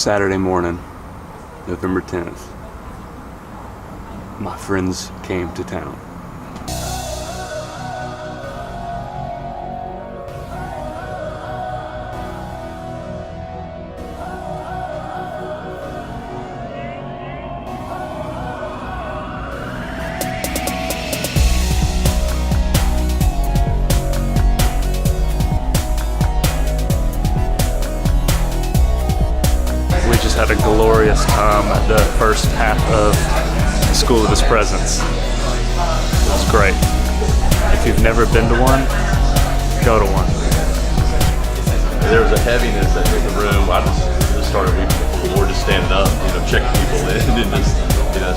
Saturday morning, November 10th, my friends came to town. Had a glorious time at the first half of School of His Presence. It was great. If you've never been to one, go to one. There was a heaviness in the room. I just started weeping before the Lord, just standing up, checking people in, and just,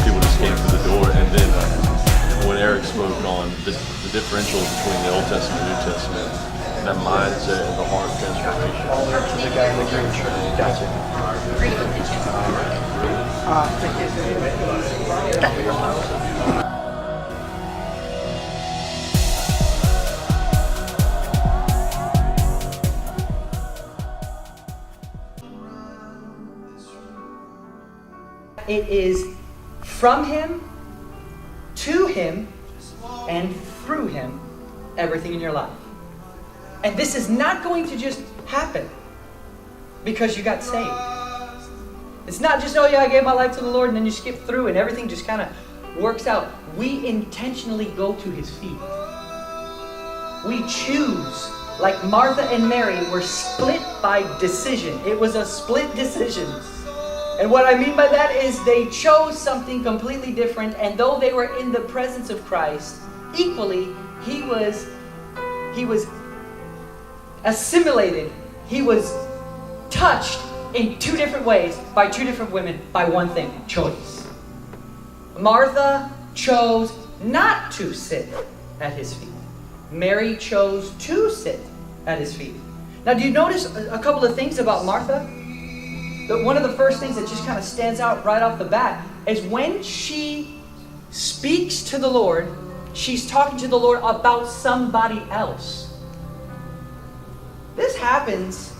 people just came through the door. And then when Eric spoke on the differentials between the Old Testament and New Testament, that mindset and the heart transformation. The guy in the green shirt. Gotcha. It is from Him, to Him, and through Him, everything in your life. And this is not going to just happen because you got saved. It's not just, oh yeah, I gave my life to the Lord, and then you skip through and everything just kind of works out. We intentionally go to His feet. We choose. Like Martha and Mary were split by decision. It was a split decision. And what I mean by that is they chose something completely different, and though they were in the presence of Christ, equally, He was assimilated. He was touched in two different ways by two different women by one thing: choice. Martha chose not to sit at His feet. Mary chose to sit at His feet. Now, do you notice a couple of things about Martha? One of the first things that just kind of stands out right off the bat is when she speaks to the Lord, she's talking to the Lord about somebody else. This happens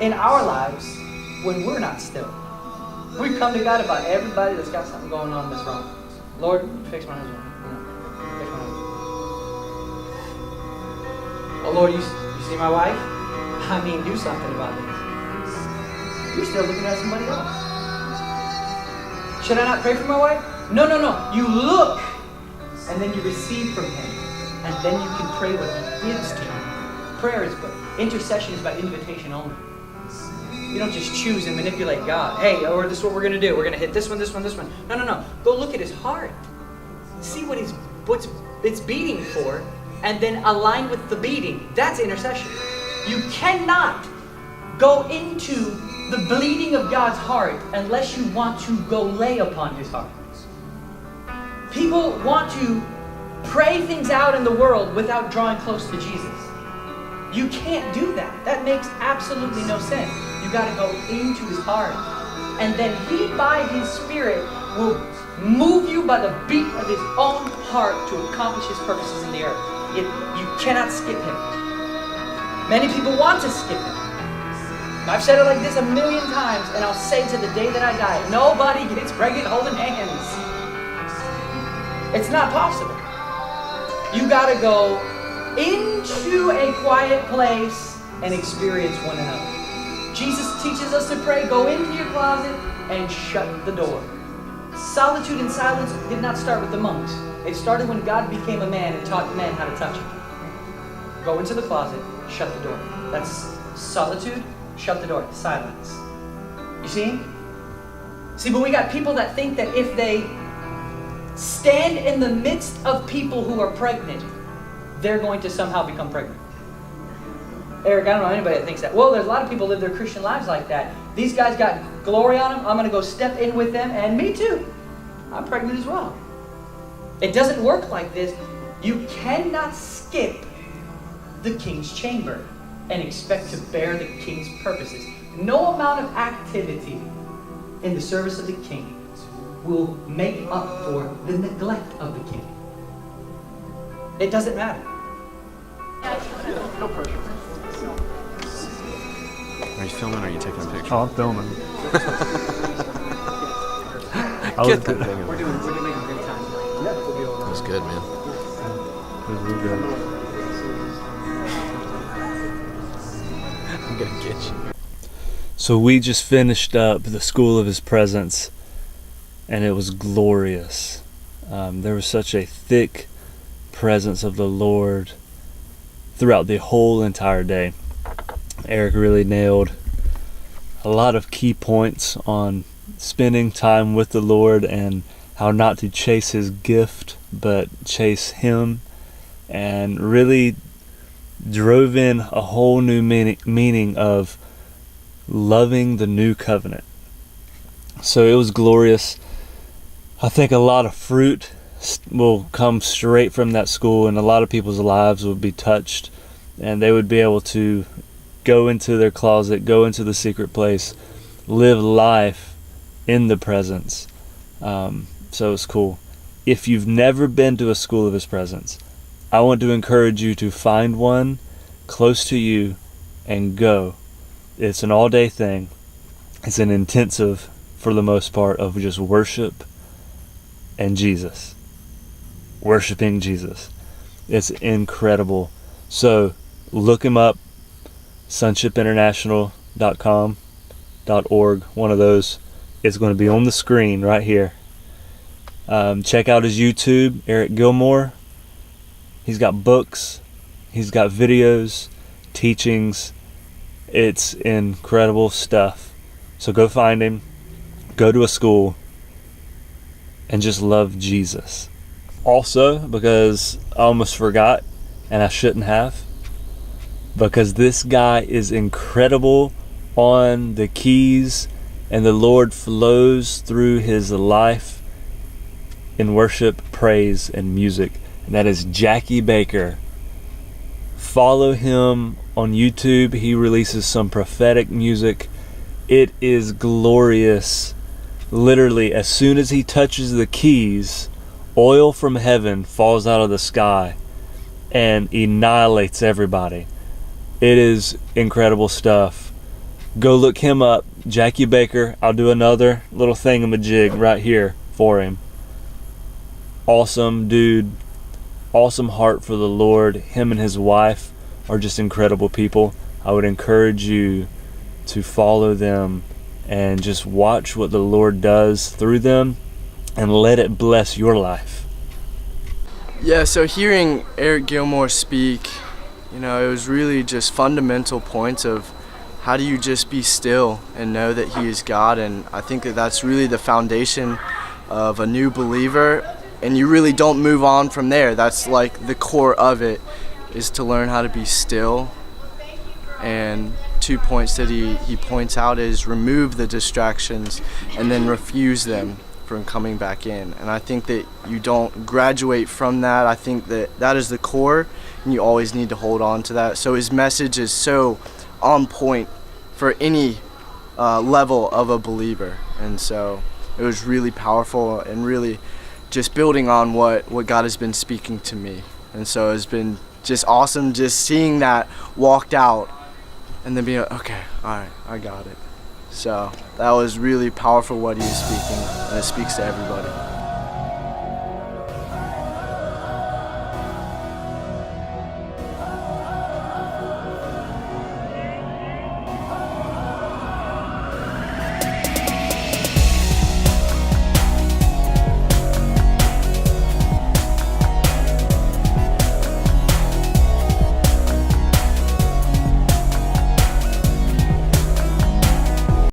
in our lives when we're not still. We come to God about everybody that's got something going on that's wrong. Lord, fix my husband. Fix my husband. Oh Lord, you see my wife? I mean, do something about this. You're still looking at somebody else. Should I not pray for my wife? No. You look, and then you receive from Him, and then you can pray what He gives to you. Prayer is good. Intercession is by invitation only. You don't just choose and manipulate God. Hey, or this is what we're going to do. We're going to hit this one, this one, this one. No. Go look at His heart. See what it's beating for, and then align with the beating. That's intercession. You cannot go into the bleeding of God's heart unless you want to go lay upon His heart. People want to pray things out in the world without drawing close to Jesus. You can't do that. That makes absolutely no sense. You got to go into His heart. And then He, by His Spirit, will move you by the beat of His own heart to accomplish His purposes in the earth. You cannot skip Him. Many people want to skip Him. I've said it like this 1,000,000 times, and I'll say to the day that I die, nobody gets pregnant holding hands. It's not possible. You got to go into a quiet place and experience one another. Jesus teaches us to pray, go into your closet and shut the door. Solitude and silence did not start with the monks. It started when God became a man and taught men how to touch Him. Go into the closet, shut the door. That's solitude, shut the door, silence. You see? See, but we got people that think that if they stand in the midst of people who are pregnant, they're going to somehow become pregnant. Eric, I don't know anybody that thinks that. Well, there's a lot of people live their Christian lives like that. These guys got glory on them. I'm going to go step in with them, and me too. I'm pregnant as well. It doesn't work like this. You cannot skip the king's chamber and expect to bear the king's purposes. No amount of activity in the service of the king will make up for the neglect of the king. It doesn't matter. No pressure. Are you filming or are you taking a picture? Oh, I'm filming. Get that thing We're away. making a great time. Yeah, we'll be over. That was good, man. It was real good. I'm gonna get you. So we just finished up the School of His Presence, and it was glorious. There was such a thick presence of the Lord throughout the whole entire day. Eric really nailed a lot of key points on spending time with the Lord and how not to chase His gift, but chase Him, and really drove in a whole new meaning of loving the new covenant. So it was glorious. I think a lot of fruit will come straight from that school, and a lot of people's lives would be touched, and they would be able to go into their closet, go into the secret place, live life in the presence. So it's cool. If you've never been to a School of His Presence, I want to encourage you to find one close to you and go. It's an all-day thing. It's an intensive, for the most part, of just worship and Jesus. Worshiping Jesus. It's incredible. So look him up, sonshipinternational.com, .org, one of those. It's going to be on the screen right here. Check out his YouTube, Eric Gilmore. He's got books, he's got videos, teachings. It's incredible stuff. So go find him, go to a school, and just love Jesus. Also, because I almost forgot, and I shouldn't have, because this guy is incredible on the keys, and the Lord flows through his life in worship, praise, and music. And that is Jackie Baker. Follow him on YouTube. He releases some prophetic music. It is glorious. Literally, as soon as he touches the keys, oil from heaven falls out of the sky and annihilates everybody. It is incredible stuff. Go look him up, Jackie Baker. I'll do another little thingamajig right here for him. Awesome dude. Awesome heart for the Lord. Him and his wife are just incredible people. I would encourage you to follow them and just watch what the Lord does through them and let it bless your life. Yeah, so hearing Eric Gilmore speak, it was really just fundamental points of how do you just be still and know that He is God. And I think that that's really the foundation of a new believer, and you really don't move on from there. That's like the core of it, is to learn how to be still. And 2 points that he points out is remove the distractions and then refuse them from coming back in. And I think that you don't graduate from that. I think that that is the core, and you always need to hold on to that. So his message is so on point for any level of a believer. And so it was really powerful and really just building on what God has been speaking to me. And so it's been just awesome just seeing that walked out and then being like, okay, all right, I got it. So that was really powerful what he was speaking, and it speaks to everybody.